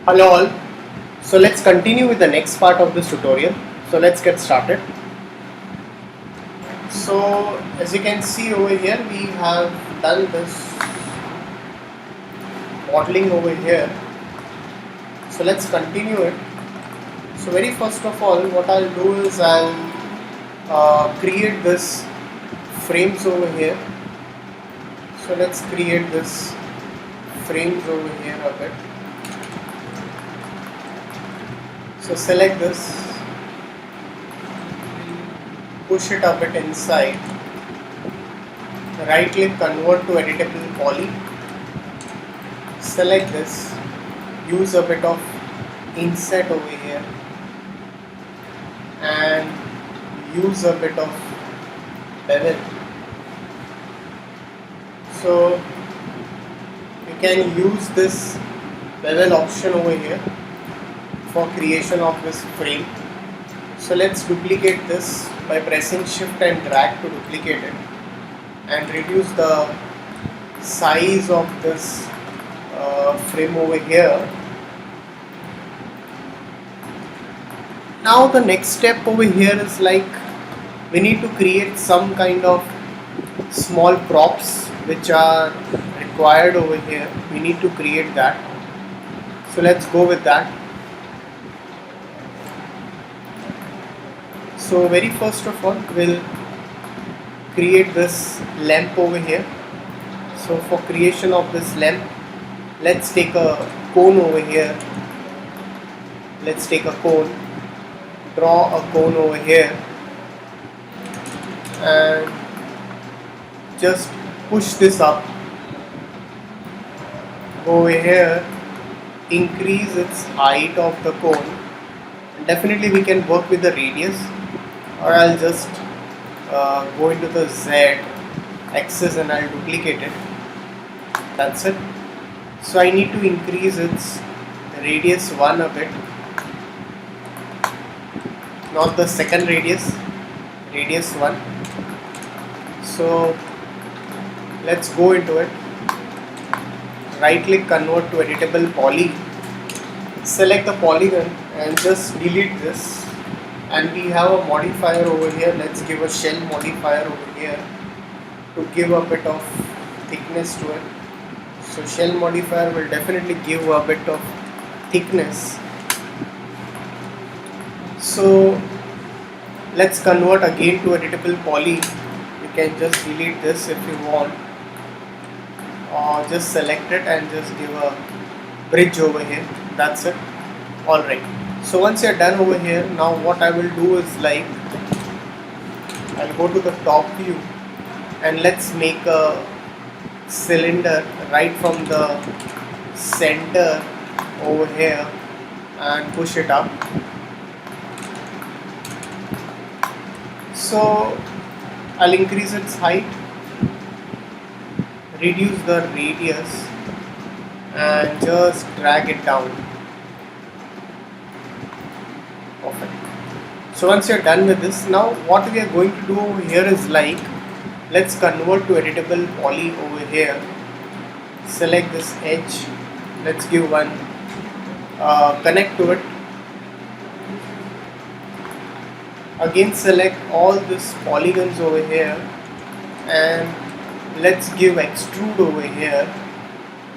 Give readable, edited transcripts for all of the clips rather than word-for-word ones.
Hello all. So let's continue with the next part of this tutorial. So let's get started. So as you can see over here, we have done this modeling over here. So let's continue it. So very first of all, what I'll do is I'll create this frames over here. So let's create this frames over here a bit. So select this, push it a bit inside, right click, convert to editable poly, select this, use a bit of inset over here and use a bit of bevel. So you can use this bevel option over here for creation of this frame. So let's duplicate this by pressing shift and drag to duplicate it and reduce the size of this frame over here. Now the next step over here is like we need to create some kind of small props which are required over here. We need to create that. So let's go with that. So very first of all, we'll create this lamp over here. So for creation of this lamp, let's take a cone over here. Let's take a cone, draw a cone over here and just push this up. Go over here, increase its height of the cone. Definitely we can work with the radius, or I'll just go into the Z axis and I'll duplicate it. That's it. So I need to increase its radius 1 a bit, not the second radius, radius 1. So let's go into it, right click, convert to editable poly, select the polygon and just delete this. And we have a modifier over here. Let's give a shell modifier over here to give a bit of thickness to it. So shell modifier will definitely give a bit of thickness. So let's convert again to editable poly. You can just delete this if you want, or just select it and just give a bridge over here. That's it. Alright. So once you're done over here, now what I will do is like I'll go to the top view and let's make a cylinder right from the center over here and push it up. So I'll increase its height, reduce the radius and just drag it down. Perfect. So once you're done with this, now what we are going to do over here is like let's convert to editable poly over here. Select this edge, let's give one connect to it. Again select all these polygons over here and let's give extrude over here.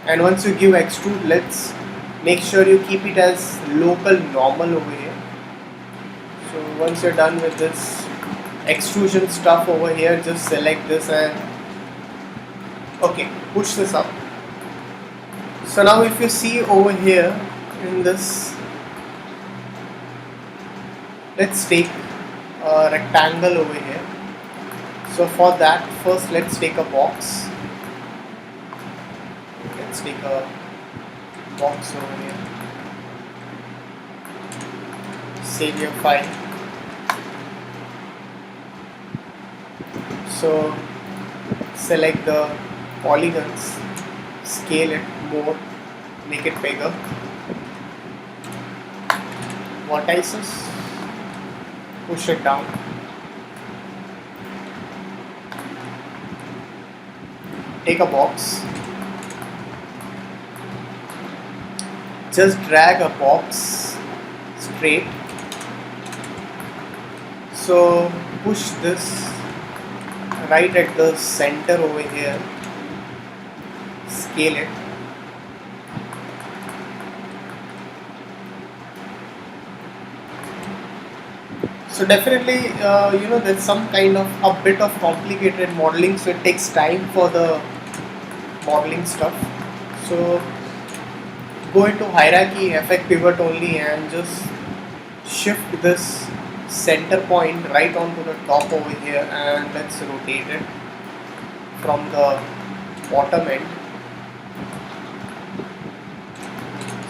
And once you give extrude, let's make sure you keep it as local normal over here. So once you're done with this extrusion stuff over here, just select this and okay, push this up. So now if you see over here in this, let's take a rectangle over here. So for that, first let's take a box. Let's take a box over here. Save your file. So select the polygons, scale it more, make it bigger. Vertices, push it down. Take a box, just drag a box straight. So push this right at the center over here, scale it. So definitely, there's some kind of a bit of complicated modeling, so it takes time for the modeling stuff. So go into hierarchy, effect pivot only, and just shift this center point right onto the top over here, and let's rotate it from the bottom end.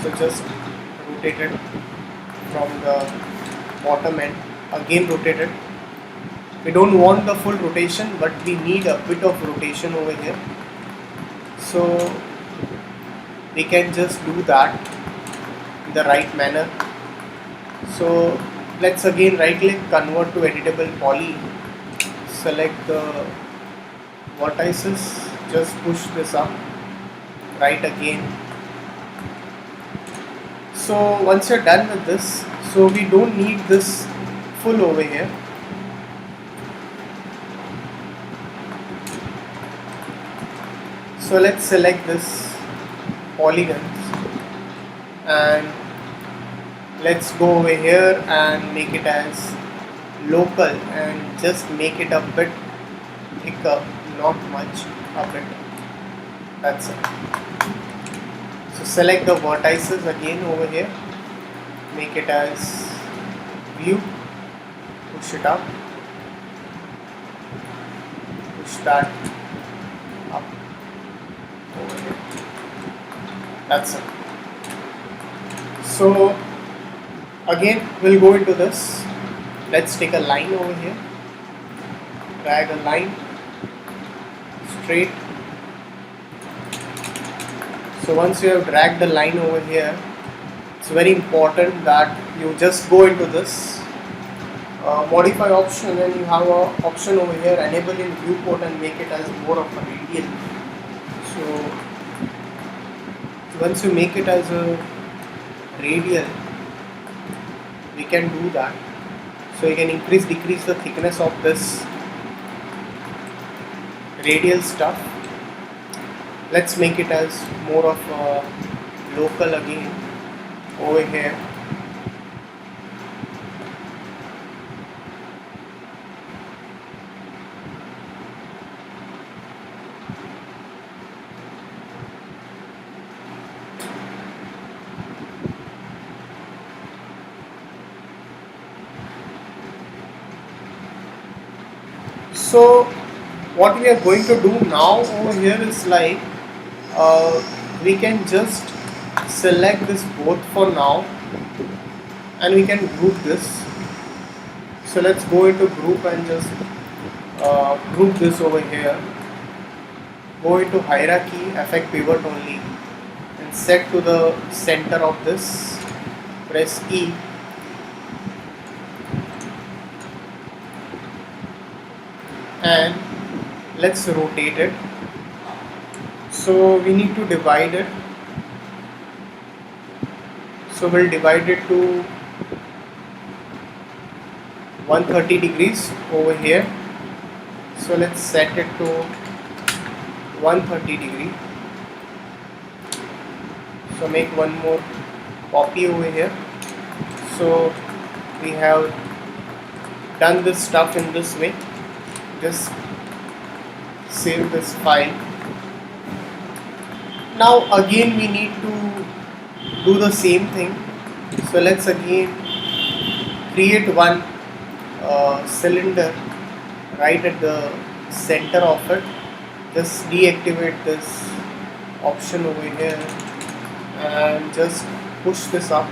So just rotate it from the bottom end, again rotate it. We don't want the full rotation, but we need a bit of rotation over here, so we can just do that in the right manner. So let's again right click, convert to editable poly, select the vertices, just push this up, right again. So once you're done with this, so we don't need this full over here. So let's select this polygons and let's go over here and make it as local and just make it a bit thicker, not much, a bit. That's it. So select the vertices again over here, make it as view, push it up, push that up over here. That's it. So again we'll go into this. Let's take a line over here, drag a line straight. So once you have dragged the line over here, it's very important that you just go into this modify option, and you have an option over here, enable in viewport, and make it as more of a radial. So once you make it as a radial, we can do that. So you can increase, decrease the thickness of this radial stuff. Let's make it as more of a local again over here. So what we are going to do now over here is like we can just select this both for now, and we can group this. So let's go into group and just group this over here. Go into hierarchy, effect pivot only, and set to the center of this. Press E. And let's rotate it. So we need to divide it. So we'll divide it to 130 degrees over here. So let's set it to 130 degree. So make one more copy over here. So we have done this stuff in this way. Just save this file. Now again we need to do the same thing. So let's again create one cylinder right at the center of it. Just deactivate this option over here and just push this up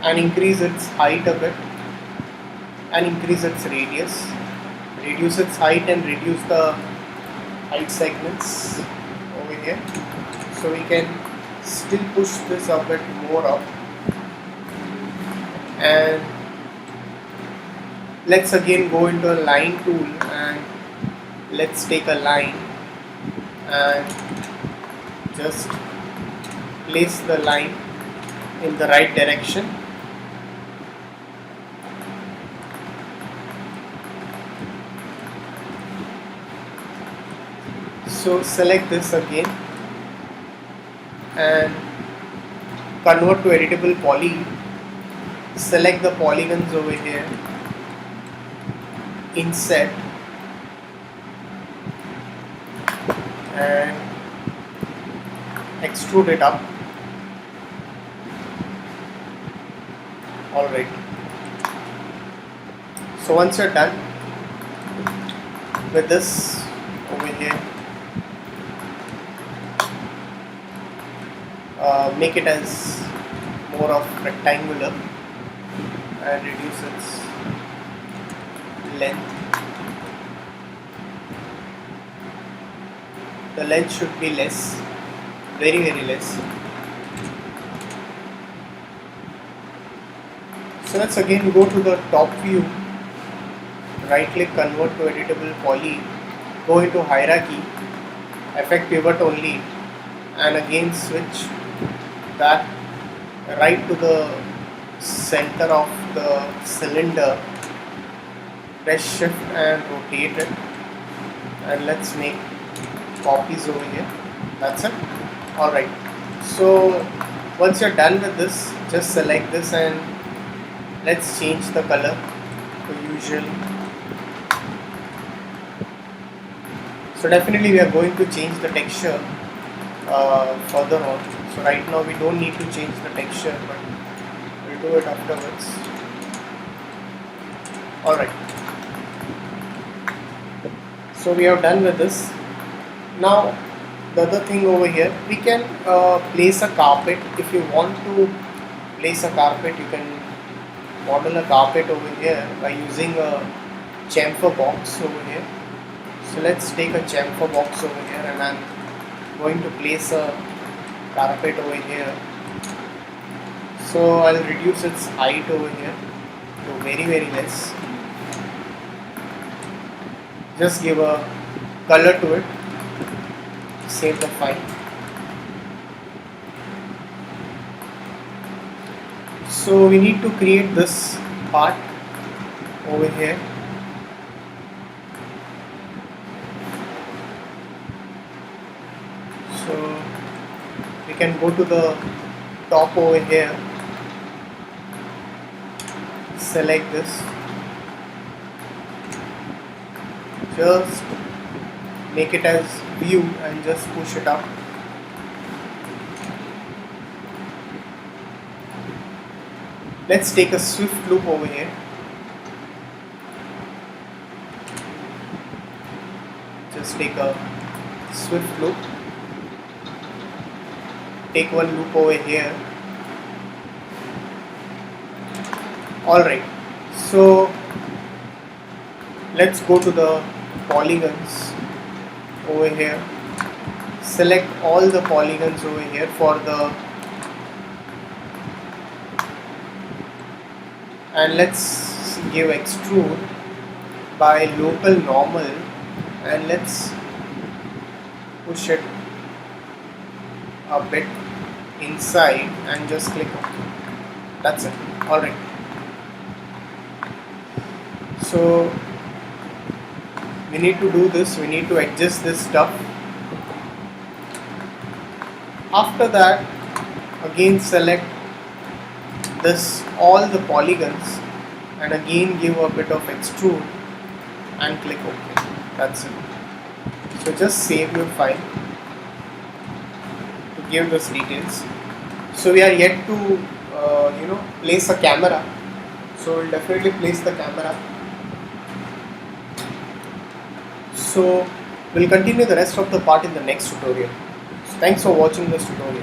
and increase its height a bit and increase its radius. Reduce its height and reduce the height segments over here. So we can still push this a bit more up, and let's again go into a line tool and let's take a line and just place the line in the right direction. So select this again and convert to editable poly. Select the polygons over here, inset, and extrude it up. Alright, so once you're done with this over here, make it as more of rectangular and reduce its length. The length should be less, very less. So let's again go to the top view, right click, convert to editable poly, go into hierarchy, effect pivot only, and again switch that right to the center of the cylinder, press shift and rotate it, and let's make copies over here. That's it. Alright, so once you're done with this, just select this and let's change the color to usual. So definitely we are going to change the texture further on. So right now we don't need to change the texture, but we'll do it afterwards. Alright, so we are done with this. Now the other thing over here, we can place a carpet. If you want to place a carpet, you can model a carpet over here by using a chamfer box over here. So let's take a chamfer box over here, and I'm going to place a carpet over here. So I'll reduce its height over here to very less. Just give a color to it, save the file. So we need to create this part over here. So we can go to the top over here, select this, just make it as view and just push it up. Let's take a swift loop over here. Just take a swift loop. Take one loop over here. Alright, so let's go to the polygons over here. Select all the polygons over here for the, and let's give extrude by local normal, and let's push it a bit inside and just click OK. That's it. Alright, so we need to do this, we need to adjust this stuff. After that, again select this, all the polygons, and again give a bit of extrude and click OK. That's it. So just save your file to give those details. So we are yet to place a camera. So we'll definitely place the camera. So we'll continue the rest of the part in the next tutorial. So thanks for watching this tutorial.